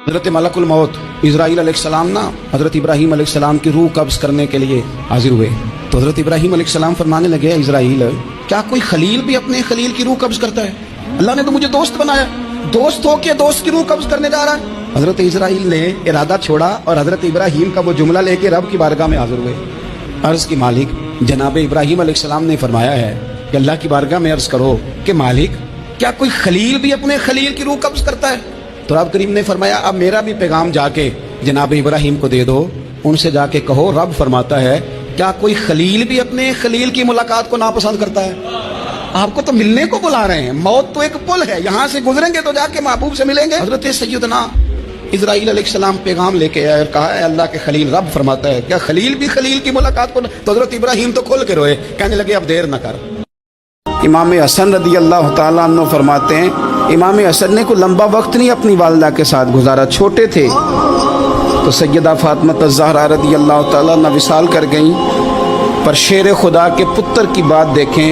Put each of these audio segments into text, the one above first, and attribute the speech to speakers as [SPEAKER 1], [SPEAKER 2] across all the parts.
[SPEAKER 1] حضرت ملکul मौत इजराइल अलैहिस्सलाम ना हजरत इब्राहीम अलैहिस्सलाम की रूह कब्ज करने के लिए हाजिर हुए। तो हजरत इब्राहीम अलैहिस्सलाम फरमाने लगे, इजराइल क्या कोई खलील भी अपने खलील की रूह कब्ज करता है? अल्लाह ने तो मुझे दोस्त बनाया, दोस्त हो के दोस्त की रूह कब्ज करने जा रहा है। हजरत इजराइल ने इरादा छोड़ा और हजरत इब्राहीम का वो जुमला लेके रब की बारगाह में हाजिर हुए। अर्ज की मालिक जनाब इब्राहीम अलैहिस्सलाम ने फरमाया है कि अल्लाह की बारगाह में अर्ज करो कि मालिक क्या कोई खलील भी अपने खलील की रूह कब्ज करता है? तो रब करीम ने फरमाया, अब मेरा भी पैगाम जाके जनाब इब्राहीम को दे दो, उनसे जाके कहो रब फरमाता है क्या कोई खलील भी अपने खलील की मुलाकात को नापसंद करता है? आपको तो मिलने को बुला रहे हैं, मौत तो एक पुल है, यहाँ से गुजरेंगे तो जाके महबूब से मिलेंगे। हजरत सैयदना इजराइल अलैहिस्सलाम पैगाम लेके आए और कहा है अल्लाह के खलील रब फरमाता है क्या खलील भी खलील की मुलाकात को? तो हजरत इब्राहीम तो खोल के रोए, कहने लगे अब देर न कर। इमाम हसन रदी अल्लाह तआला अन्हु फरमाते हैं, इमाम हसन ने कोई लंबा वक्त नहीं अपनी वालिदा के साथ गुजारा, छोटे थे तो सैयदा फातिमा ज़हरा रदी अल्लाह तआला अन्हा विसाल कर गईं। पर शेर खुदा के पुत्र की बात देखें,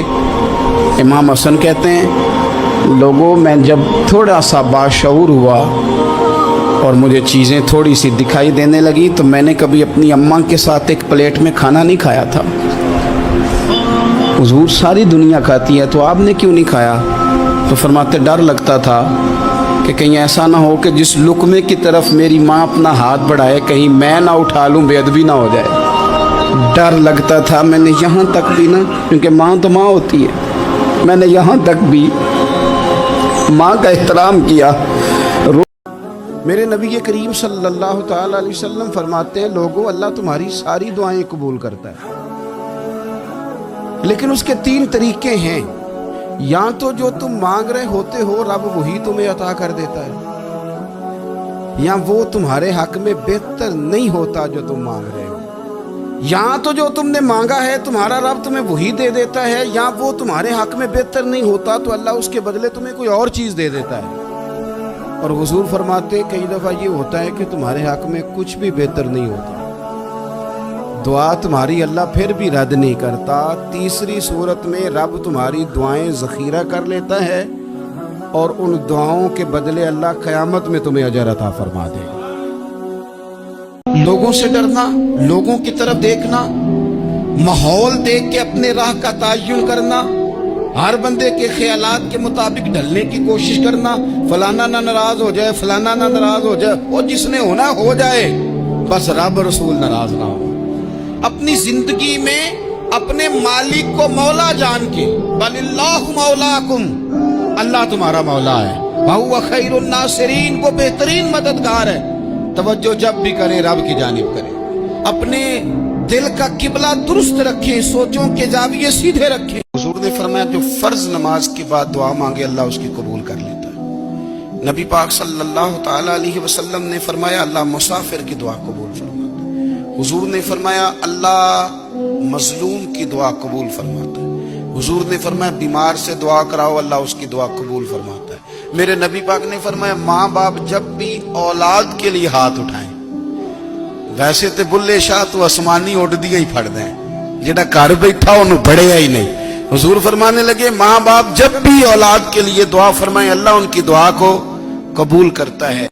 [SPEAKER 1] इमाम हसन कहते हैं लोगों मैं जब थोड़ा सा बाशऊर हुआ और मुझे चीज़ें थोड़ी सी दिखाई देने लगी तो मैंने कभी अपनी अम्मा के साथ एक प्लेट में खाना नहीं खाया था। हुजूर सारी दुनिया खाती है तो आपने क्यों नहीं खाया? तो फरमाते डर लगता था कि कहीं ऐसा ना हो कि जिस लुकमे की तरफ मेरी माँ अपना हाथ बढ़ाए कहीं मैं ना उठा लूँ, बेअदबी ना हो जाए। डर लगता था। मैंने यहाँ तक भी ना, क्योंकि माँ तो माँ होती है, मैंने यहाँ तक भी माँ का एहतराम किया। मेरे नबी करीम सल्लल्लाहु तआला अलैहि वसल्लम फरमाते हैं लोगों अल्लाह तुम्हारी सारी दुआएं कबूल करता है, लेकिन उसके 3 तरीके हैं। या तो जो तुम मांग रहे होते हो रब वही तुम्हें अता कर देता है, या वो तुम्हारे हक में बेहतर नहीं होता जो तुम मांग रहे हो। या तो जो तुमने मांगा है तुम्हारा रब तुम्हें वही दे देता है, या वो तुम्हारे हक में बेहतर नहीं होता तो अल्लाह उसके बदले तुम्हें कोई और चीज़ दे देता है। और हुजूर फरमाते कई दफ़ा ये होता है कि तुम्हारे हक में कुछ भी बेहतर नहीं होता, दुआ तुम्हारी अल्लाह फिर भी रद्द नहीं करता। तीसरी सूरत में रब तुम्हारी दुआएं ज़ख़ीरा कर लेता है और उन दुआओं के बदले अल्लाह क़यामत में तुम्हें अजर अता फरमा देगा। लोगों से डरना, लोगों की तरफ देखना, माहौल देख के अपने राह का तयन करना, हर बंदे के ख्यालात के मुताबिक ढलने की कोशिश करना, फलाना ना नाराज हो जाए, फलाना ना नाराज हो जाए, और जिसने होना हो जाए, बस रब रसूल नाराज ना हो। अपनी जिंदगी में अपने मालिक को मौला जान के, बलिल्लाहु मौलाकुम, अल्लाह तुम्हारा मौला है, वहुवा खैरुन नासिरीन, को बेहतरीन मददगार है। तवज्जो जब भी करें रब की जानिब करें, अपने दिल का किबला दुरुस्त रखें, सोचों के जाविये सीधे रखें। हुजूर ने फरमाया जो फर्ज नमाज के बाद दुआ मांगे अल्लाह उसकी कबूल कर लेता है। नबी पाक सल्लल्लाहु तआला अलैहि वसल्लम ने फरमाया अल्लाह मुसाफिर की दुआ कबूल फरमाता है। हुजूर ने फरमाया अल्लाह मजलूम की दुआ कबूल फरमाता है। हुजूर ने फरमाया बीमार से दुआ कराओ अल्लाह उसकी दुआ कबूल फरमाता है। मेरे नबी पाक ने फरमाया माँ बाप जब भी औलाद के लिए हाथ उठाएं, वैसे तो बुल्ले शाह तो आसमानी उड़दियां ही फड़ दें, जेड़ा घर बैठा उन्हें बढ़िया ही नहीं। हुजूर फरमाने लगे माँ बाप जब भी औलाद के लिए दुआ फरमाएं अल्लाह उनकी दुआ को कबूल करता है।